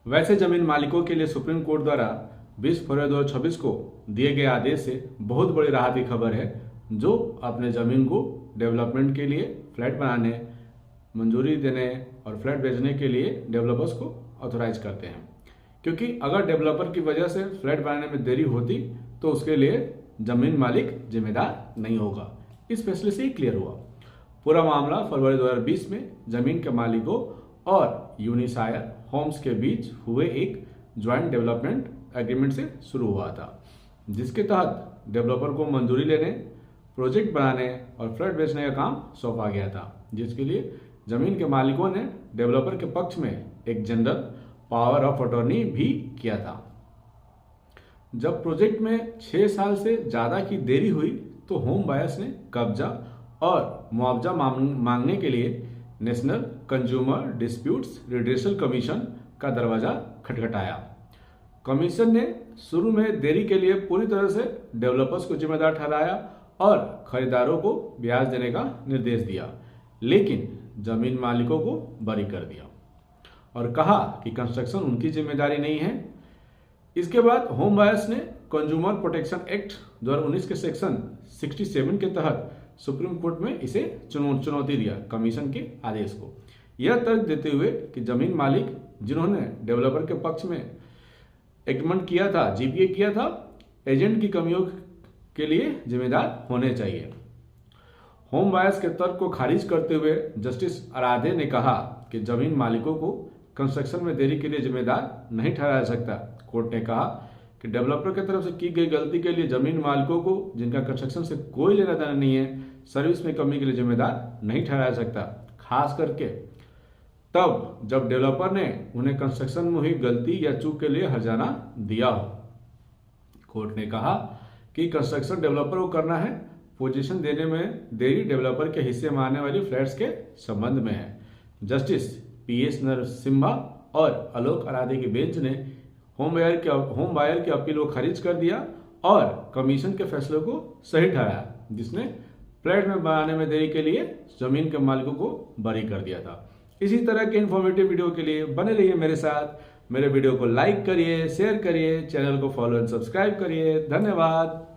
वैसे जमीन मालिकों के लिए सुप्रीम कोर्ट द्वारा 20 फरवरी 2026 को दिए गए आदेश से बहुत बड़ी राहत की खबर है, जो अपने ज़मीन को डेवलपमेंट के लिए फ्लैट बनाने, मंजूरी देने और फ्लैट बेचने के लिए डेवलपर्स को ऑथोराइज करते हैं। क्योंकि अगर डेवलपर की वजह से फ्लैट बनाने में देरी होती तो उसके लिए जमीन मालिक जिम्मेदार नहीं होगा। इस फैसले से ही क्लियर हुआ। पूरा मामला फरवरी 2020 में जमीन के मालिकों और यूनिसायर होम्स के बीच हुए एक ज्वाइंट डेवलपमेंट एग्रीमेंट से शुरू हुआ था, जिसके तहत डेवलपर को मंजूरी लेने, प्रोजेक्ट बनाने और फ्लैट बेचने का काम सौंपा गया था, जिसके लिए जमीन के मालिकों ने डेवलपर के पक्ष में एक जनरल पावर ऑफ अटॉर्नी भी किया था। जब प्रोजेक्ट में 6 साल से ज़्यादा की देरी हुई तो होम बायर्स ने कब्जा और मुआवजा मांगने के लिए national consumer disputes redressal commission का दरवाजा खटखटाया। कमीशन ने शुरू में देरी के लिए पूरी तरह से डेवलपर्स को जिम्मेदार ठहराया और खरीदारों को ब्याज देने का निर्देश दिया, लेकिन जमीन मालिकों को बरी कर दिया और कहा कि कंस्ट्रक्शन उनकी जिम्मेदारी नहीं है। इसके बाद होम बायर्स ने कंज्यूमर प्रोटेक्शन एक्ट 2019 के सेक्शन 67 के तहत सुप्रीम कोर्ट में इसे चुनौती दिया कमीशन के आदेश को, यह तर्क देते हुए कि जमीन मालिक जिन्होंने डेवलपर के पक्ष में एग्रीमेंट किया था, जीपीए किया था, एजेंट की कमियों के लिए जिम्मेदार होने चाहिए। होम बायर्स के तर्क को खारिज करते हुए जस्टिस आराधे ने कहा कि जमीन मालिकों को कंस्ट्रक्शन में देरी के लिए जिम्मेदार नहीं ठहराया जा सकता। कोर्ट ने कहा कि डेवलपर की तरफ से की गई गलती के लिए जमीन मालिकों को, जिनका कंस्ट्रक्शन से कोई लेना देना नहीं है, सर्विस में कमी के लिए जिम्मेदार नहीं ठहराया जा सकता, खास करके तब जब डेवलपर ने उन्हें कंस्ट्रक्शन में हुई गलती या चूक के लिए हर्जाना दिया हो। कोर्ट ने कहा कि कंस्ट्रक्शन डेवलपर को करना है, पोजीशन देने में देरी डेवलपर के हिस्से में आने वाली फ्लैट्स के संबंध में है। जस्टिस पीएस नरसिम्हा और आलोक आराधे की बेंच ने होम बायर की अपील को खारिज कर दिया और कमीशन के फैसले को सही ठहराया, जिसने फ्लैट में बनाने में देरी के लिए जमीन के मालिकों को बरी कर दिया था। इसी तरह के इन्फॉर्मेटिव वीडियो के लिए बने रहिए मेरे साथ। मेरे वीडियो को लाइक करिए, शेयर करिए, चैनल को फॉलो एंड सब्सक्राइब करिए। धन्यवाद।